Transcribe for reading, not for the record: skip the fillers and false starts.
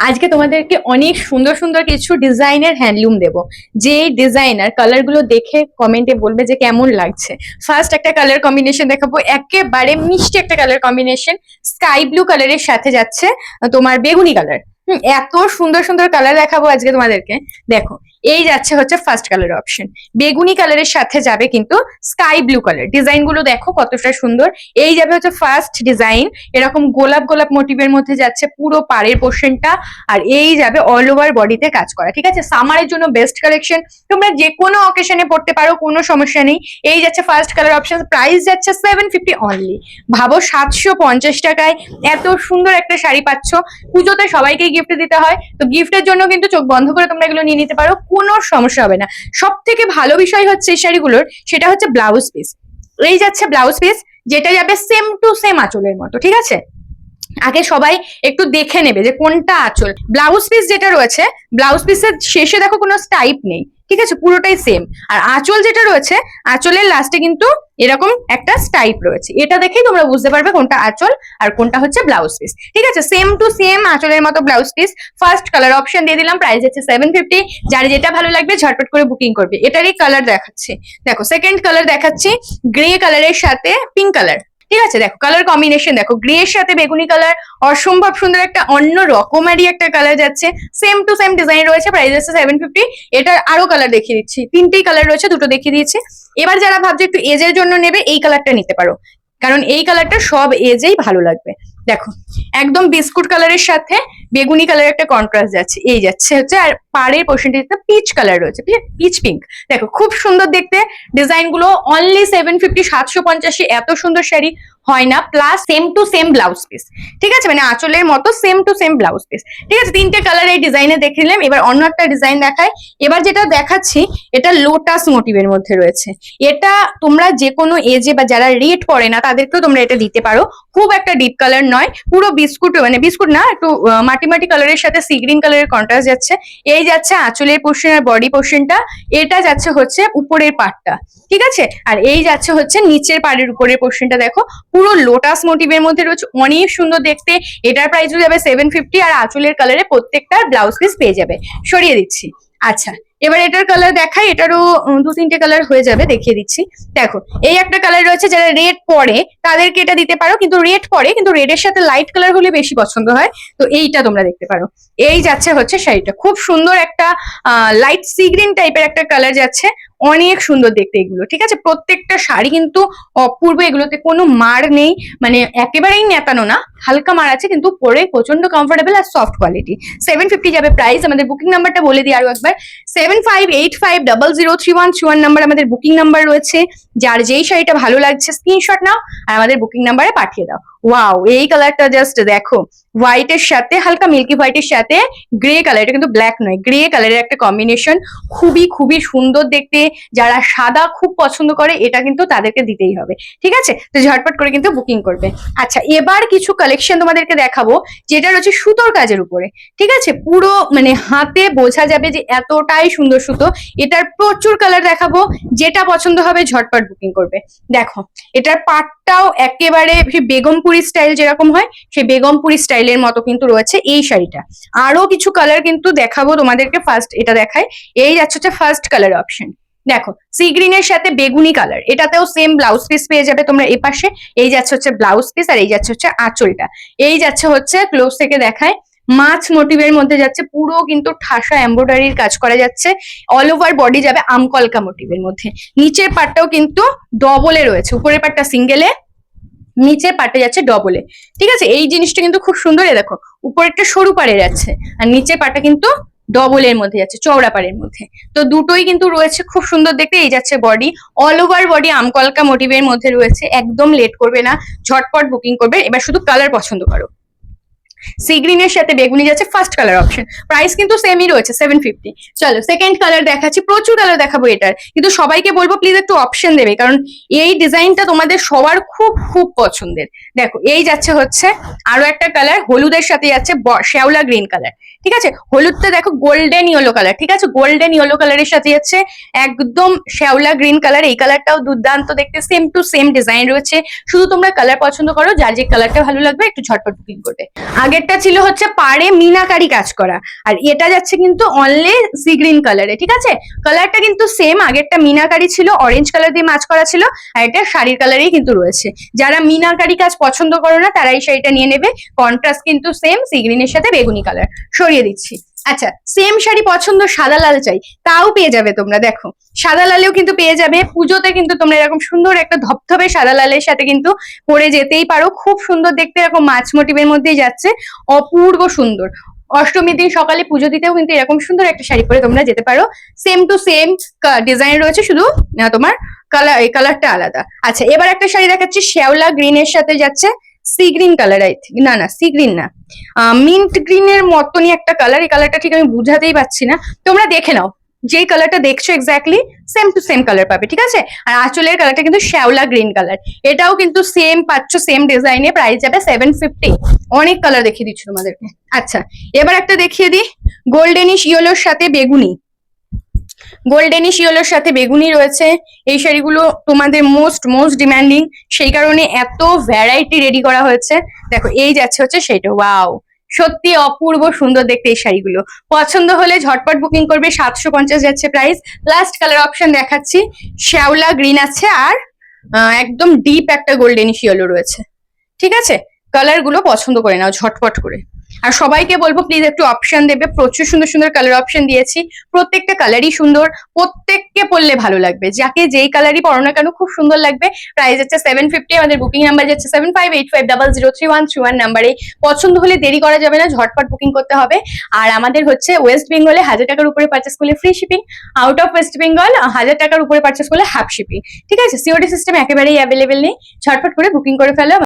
আজকে তোমাদেরকে অনেক সুন্দর সুন্দর কিছু ডিজাইনের হ্যান্ডলুম দেবো, যে ডিজাইনার কালার গুলো দেখে কমেন্টে বলবে যে কেমন লাগছে। ফার্স্ট একটা কালার কম্বিনেশন দেখাবো, একেবারে মিষ্টি একটা কালার কম্বিনেশন, স্কাই ব্লু কালারের সাথে যাচ্ছে তোমার বেগুনি কালার। এত সুন্দর সুন্দর কালার দেখাবো আজকে তোমাদেরকে। দেখো, এই যাচ্ছে হচ্ছে ফার্স্ট কালার অপশন, বেগুনি কালারের সাথে যাবে কিন্তু স্কাই ব্লু কালার। ডিজাইন গুলো দেখো কতটা সুন্দর। এই যাবে হচ্ছে ফার্স্ট ডিজাইন, এরকম গোলাপ গোলাপ মোটিভের মধ্যে যাচ্ছে পুরো পাড়ের পোর্শনটা, আর এই যাবে অল ওভার বডিতে কাজ করা। ঠিক আছে, সামারের জন্য বেস্ট কালেকশন, তোমরা যে কোনো অকেশনে পড়তে পারো, কোনো সমস্যা নেই। এই যাচ্ছে ফার্স্ট কালার অপশন, প্রাইস যাচ্ছে 750 অনলি। ভাবো 750 টাকায় এত সুন্দর একটা শাড়ি পাচ্ছ। পুজোতে সবাইকে গিফট দিতে হয়, তো গিফটের জন্য কিন্তু চোখ বন্ধ করে তোমরা এগুলো নিয়ে নিতে পারো, কোনো সমস্যা হবে না। সব থেকে ভালো বিষয় হচ্ছে এই শাড়িগুলোর, সেটা হচ্ছে ব্লাউজ পিস। এই যাচ্ছে ব্লাউজ পিস, যেটা যাবে সেম টু সেম আঁচলের মতো। ঠিক আছে, আগে সবাই একটু দেখে নেবে যে কোনটা আঁচল। ব্লাউজ পিস যেটা রয়েছে, ব্লাউজ পিসের শেষে দেখো কোনো স্টাইপ নেই, ঠিক আছে, পুরোটাই সেম। আর আঁচল যেটা রয়েছে, আঁচলের লাস্টে কিন্তু এরকম একটা স্টাইপ রয়েছে। এটা দেখেই তোমরা বুঝতে পারবে কোনটা আঁচল আর কোনটা হচ্ছে ব্লাউজ পিস। ঠিক আছে, সেম টু সেম আঁচলের মতো blouse piece. First colour option দিয়ে দিলাম, প্রাইস হচ্ছে 750। যার যেটা ভালো লাগবে ঝটপট করে বুকিং করবে। এটারই কালার দেখাচ্ছি, দেখো সেকেন্ড কালার দেখাচ্ছি, গ্রে কালারের সাথে পিঙ্ক কালার। ঠিক আছে, দেখো কালার কম্বিনেশন দেখো, গ্রে এর সাথে বেগুনি কালার, অসম্ভব সুন্দর একটা অন্য রকমারি একটা কালার যাচ্ছে। সেম টু সেম ডিজাইন রয়েছে, প্রাইস হচ্ছে 750। এটা আরো কালার দেখিয়ে দিচ্ছি, তিনটেই কালার রয়েছে, দুটো দেখিয়ে দিয়েছি। এবার যারা ভাবছে একটু এজের জন্য নেবে, এই কালারটা নিতে পারো, কারণ এই কালারটা সব এজেই ভালো লাগবে। দেখো একদম বিস্কুট কালারের সাথে বেগুনি কালার একটা কন্ট্রাস্ট যাচ্ছে, এই যাচ্ছে হচ্ছে। আর পাড়ের পোর্শনটা পিচ কালার রয়েছে, পিচ পিঙ্ক। দেখো খুব সুন্দর দেখতে ডিজাইন গুলো। অনলি 750, 750 এত সুন্দর শাড়ি হয় না। Plus same to same blouse piece. ঠিক আছে, মানে আঁচলের মতো same to same blouse piece. ঠিক আছে, তিনটে কালার এই ডিজাইনে দেখে নিলাম। এবার অন্য একটা ডিজাইন দেখায়। এবার যেটা দেখাচ্ছি, এটা লোটাস মোটিভের মধ্যে রয়েছে। এটা তোমরা যে কোনো এজে বা যারা রেড পড়ে না তাদেরকেও তোমরা এটা দিতে পারো। খুব একটা ডিপ কালার নয়, পুরো বিস্কুট, মানে বিস্কুট না, একটু মাটি মাটি কালারের সাথে সি গ্রিন কালারের কন্ট্রাস্ট যাচ্ছে। এই যাচ্ছে আঁচলের পোর্শন আর বডি পোর্শনটা। এটা যাচ্ছে হচ্ছে উপরের পাটটা। ঠিক আছে, আর এই যাচ্ছে হচ্ছে নিচের পাড়ের উপরের পোর্শনটা। দেখো পুরো লোটাস মোটিভের মধ্যে রয়েছে, অনেক সুন্দর দেখতে। এটার প্রাইস হয়ে যাবে 750। আর আঁচলের কালারে প্রত্যেকটার ব্লাউজ পিস পেয়ে যাবে। সরিয়ে দিচ্ছি। আচ্ছা, এবার এটার কালার দেখাই। এটারও দু তিনটে কালার হয়ে যাবে, দেখিয়ে দিচ্ছি। দেখো এই একটা কালার রয়েছে, যারা রেড পরে তাদেরকে এটা দিতে পারো, কিন্তু রেড পরে কিন্তু রেডের সাথে লাইট কালার হলে বেশি পছন্দ হয়, তো এইটা তোমরা দেখতে পারো। এই যাচ্ছে হচ্ছে শাড়িটা, খুব সুন্দর একটা লাইট সি গ্রিন টাইপের একটা কালার যাচ্ছে, অনেক সুন্দর দেখতে এগুলো। ঠিক আছে, প্রত্যেকটা শাড়ি কিন্তু অপূর্ব, এগুলোতে কোনো মার নেই, মানে একেবারেই নেতানো না, হালকা মার আছে, কিন্তু পরে প্রচন্ড কমফোর্টেবল আর সফট কোয়ালিটি। 750 যাবে প্রাইস। আমাদের বুকিং নাম্বারটা বলে দিই আরো একবার, 7585003131 নাম্বার আমাদের বুকিং নাম্বার রয়েছে। যার যেই শাড়িটা ভালো লাগছে স্ক্রিনশট নাও আর আমাদের বুকিং নাম্বারে পাঠিয়ে দাও। ওয়াও, এই কালারটা জাস্ট দেখো, হোয়াইটের সাথে হালকা মিল্কি হোয়াইটের সাথে গ্রে কালার, এটা কিন্তু ব্ল্যাক নয়, গ্রে কালারের একটা কম্বিনেশন, খুবই খুবই সুন্দর দেখতে। যারা সাদা খুব পছন্দ করে, এটা কিন্তু তাদেরকে দিতেই হবে। ঠিক আছে, তো ঝটপট করে কিন্তু বুকিং করবে। আচ্ছা, এবার কিছু কালেকশন তোমাদেরকে দেখাবো, যেটা রয়েছে সুতোর কাজের উপরে। ঠিক আছে, পুরো মানে হাতে বোঝা যাবে যে এতটাই সুন্দর সুতো। এটার প্রচুর কালার দেখাবো, যেটা পছন্দ হবে ঝটপট বুকিং করবে। দেখো এটার পাটটাও একেবারে বেগমপুরি স্টাইল যেরকম হয়, সেই বেগমপুরি স্টাইলের মতো কিন্তু রয়েছে এই শাড়িটা। আরো কিছু কালার কিন্তু দেখাবো তোমাদেরকে। ফার্স্ট এটা দেখায়, এই যাচ্ছে ফার্স্ট কালার অপশন। দেখো সি গ্রিনের সাথে বেগুনি কালার, এটাতেও সেম ব্লাউজ পিস পেয়ে যাবে তোমরা। এই পাশে এই যাচ্ছে হচ্ছে ব্লাউজ পিস, আর এই যাচ্ছে হচ্ছে আঁচলটা। এই যাচ্ছে হচ্ছে ক্লোজ থেকে দেখায়, মাছ মোটিভের মধ্যে যাচ্ছে, পুরো কিন্তু ঠাসা এমব্রয়ডারির কাজ করা যাচ্ছে। অল ওভার বডি যাবে আমকলকা মোটিভের মধ্যে। নিচের পাটটাও কিন্তু ডবলে রয়েছে, উপরের পাটটা সিঙ্গেলে, নিচের পাটে যাচ্ছে ডবলে। ঠিক আছে, এই জিনিসটা কিন্তু খুব সুন্দর। দেখো উপরেরটা সরু পাড়ে যাচ্ছে, আর নিচের পাটটা কিন্তু ডবলের মধ্যে যাচ্ছে, চওড়া পাড়ের মধ্যে। তো দুটোই কিন্তু রয়েছে খুব সুন্দর দেখতে। এই যাচ্ছে বডি, অল ওভার বডি আমকলকা মোটিভের মধ্যে রয়েছে। একদম লেট করবে না, ঝটপট বুকিং করবে। এবার শুধু কালার পছন্দ করো। সি গ্রিনের সাথে বেগুনি যাচ্ছে ফার্স্ট কালার অপশন, প্রাইস কিন্তু সেমই রয়েছে 750। চলো সেকেন্ড কালার দেখাচ্ছি, প্রচুর কালার দেখাবো এটার, কিন্তু সবাইকে বলবো প্লিজ একটু অপশন দেবে, কারণ এই ডিজাইনটা তোমাদের সবার খুব খুব পছন্দের। দেখো এই যাচ্ছে হচ্ছে আরো একটা কালার, হলুদের সাথে যাচ্ছে শ্যাওলা গ্রিন কালার। ঠিক আছে, হলুদটা দেখো গোল্ডেন ইয়েলো কালার। ঠিক আছে, গোল্ডেন ইয়েলো কালারের সাথে যাচ্ছে একদম শ্যাওলা গ্রিন কালার। এই কালারটাও দুর্দান্ত দেখতে, সেম টু সেম ডিজাইন রয়েছে। শুধু তোমরা কালার পছন্দ করো, যার যে কালারটা ভালো লাগবে একটু ঝটপট বুকিং করবে। আগেরটা ছিল হচ্ছে পাড়ে মিনাকারি কাজ করা, আর এটা যাচ্ছে কিন্তু অনলি সি গ্রিন কালারে। ঠিক আছে, কালারটা কিন্তু সেম, আগেরটা মিনাকারি ছিল, অরেঞ্জ কালার দিয়ে ম্যাচ করা ছিল, আর এটা শাড়ির কালারেই কিন্তু রয়েছে। যারা মিনাকারি কাজ পছন্দ করো না তারা এই শাড়িটা নিয়ে নেবে, কন্ট্রাস্ট কিন্তু সেম, সি গ্রিনের সাথে বেগুনি কালার। সরিয়ে দিচ্ছি। আচ্ছা, সেম শাড়ি পছন্দ সাদা লাল চাই, তাও পেয়ে যাবে তোমরা। দেখো সাদা লালেও কিন্তু পেয়ে যাবে, পুজোতে কিন্তু তোমরা এরকম সুন্দর একটা ধপধপে সাদা লালের সাথে কিন্তু পরে যেতেই পারো, খুব সুন্দর দেখতে, এরকম মাছ মোটিভের মধ্যেই যাচ্ছে, অপূর্ব সুন্দর। অষ্টমীর দিন সকালে পুজো দিতেও কিন্তু এরকম সুন্দর একটা শাড়ি পরে তোমরা যেতে পারো। সেম টু সেম ডিজাইন রয়েছে, শুধু তোমার কালার, এই কালারটা আলাদা। আচ্ছা, এবার একটা শাড়ি দেখাচ্ছি, শ্যাওলা গ্রিনের সাথে যাচ্ছে sea green colour, I think, না না সি গ্রিন না, মিন্ট গ্রিনের মতনই একটা কালার। এই কালারটা ঠিক আমি বুঝাতেই পারছি না, তোমরা দেখে নাও। যেই কালারটা দেখছো exactly same to same colour পাবে। ঠিক আছে, আর আঁচলের কালারটা কিন্তু শ্যাওলা গ্রিন কালার, এটাও কিন্তু সেম পাচ্ছ, সেম ডিজাইনে, প্রাইস যাবে 750। অনেক কালার দেখিয়ে দিচ্ছি তোমাদেরকে। আচ্ছা, এবার একটা দেখিয়ে দিই, গোল্ডেনিশ ইয়েলোর সাথে বেগুনি, গোল্ডেনিশ ইয়েলোর সাথে বেগুনি রয়েছে। এই শাড়িগুলো তোমাদের মোস্ট ডিমান্ডিং, সেই কারণে এত ভ্যারাইটি রেডি করা হয়েছে। দেখো এই যাচ্ছে হচ্ছে সেইটা, ওয়াও, সত্যি অপূর্ব সুন্দর দেখতে এই শাড়িগুলো। পছন্দ হলে ঝটপট বুকিং করবে, 750 যাচ্ছে প্রাইস। লাস্ট কালার অপশন দেখাচ্ছি, শ্যাওলা গ্রিন আছে, আর একদম ডিপ একটা গোল্ডেনিশ ইয়েলো রয়েছে। ঠিক আছে, কালার গুলো পছন্দ করে নাও ঝটপট করে। আর সবাইকে বলবো প্লিজ একটু অপশন দেবে, প্রচুর সুন্দর সুন্দর কালার অপশন দিয়েছি, প্রত্যেকটা কালারই সুন্দর, প্রত্যেককে পরলে ভালো লাগবে, যাকে যেই কালারই পরো না কেন খুব সুন্দর লাগবে। প্রাইস হচ্ছে 750, আমাদের বুকিং নাম্বার যাচ্ছে 7585003131 নাম্বারে। পছন্দ হলে দেরি করা যাবে না, ঝটপট বুকিং করতে হবে। আর আমাদের হচ্ছে ওয়েস্ট বেঙ্গলে 1000 টাকার উপরে পারচেস করলে free shipping, out of West Bengal 1000 টাকার উপরে পারচেস করলে হাফ শিপিং। ঠিক আছে, সিওডি সিস্টেম একেবারেই অ্যাভেলেবেল নেই, ঝটপট করে বুকিং করে ফেলো।